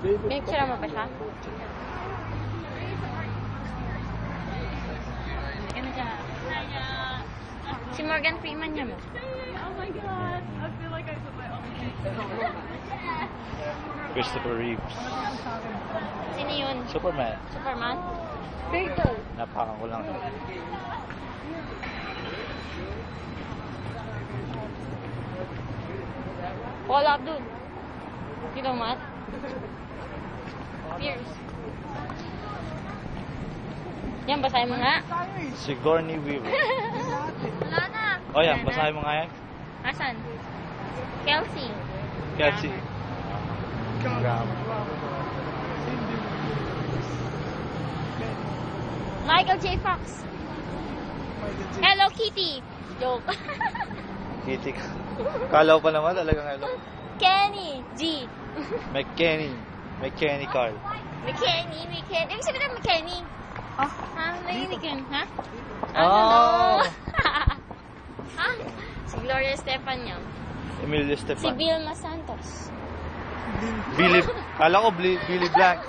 Pinicture mo ba siya? Ano siya? Si Morgan Freeman niya mo. Oh my god. I feel like I put my own Christopher Reeves. Sino yun? Superman. Superman? Turtle. Napakan ko lang. Paul Abdul. Sino mat? Pierce. Yan, basahin mo nga. Sigourney Weaver. Wala na. O yan, basahin mo nga yan. Asan? Kelsey. Kelsey. Michael J. Fox. Hello Kitty. Joke. Kitty ka. Kala ko pa naman talagang hello. Kenny G. McKenny Carl. McKenny. Ibig sabihin na McKenny. Ah, Ha? Naiinigan? Ha? Oh! Ha? Si Gloria Estefan niya. Emilio Si Estefan. Vilma Santos. Billy. Kala ko Billy Blank.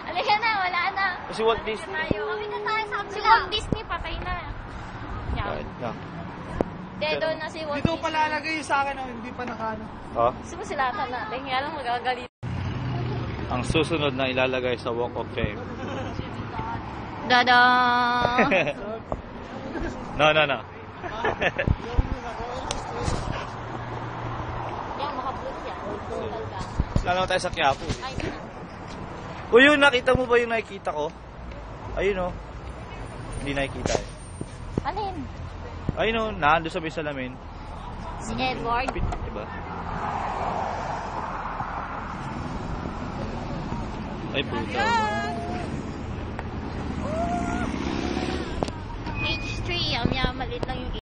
Alika na, wala na. Si Walt Disney. Kami na tayo sa Si Walt Disney, patay na. Yan. Kahit na. Dedo na si Walt dito Disney. palalagay sa akin oh, hindi pa nakano. Oh? Gusto mo silatan natin. Kaya lang magagalit. Ang susunod na ilalagay sa Walk of Fame. Dada! No. Yan, makapulot yan. Lalo tayo sa Quiapo. Ay, O yun, nakita mo ba yung nakikita ko? Ayun o. Hindi nakikita eh. alin? Ayun o, nando sa may salamin. Si Edward. Diba? Ay puta.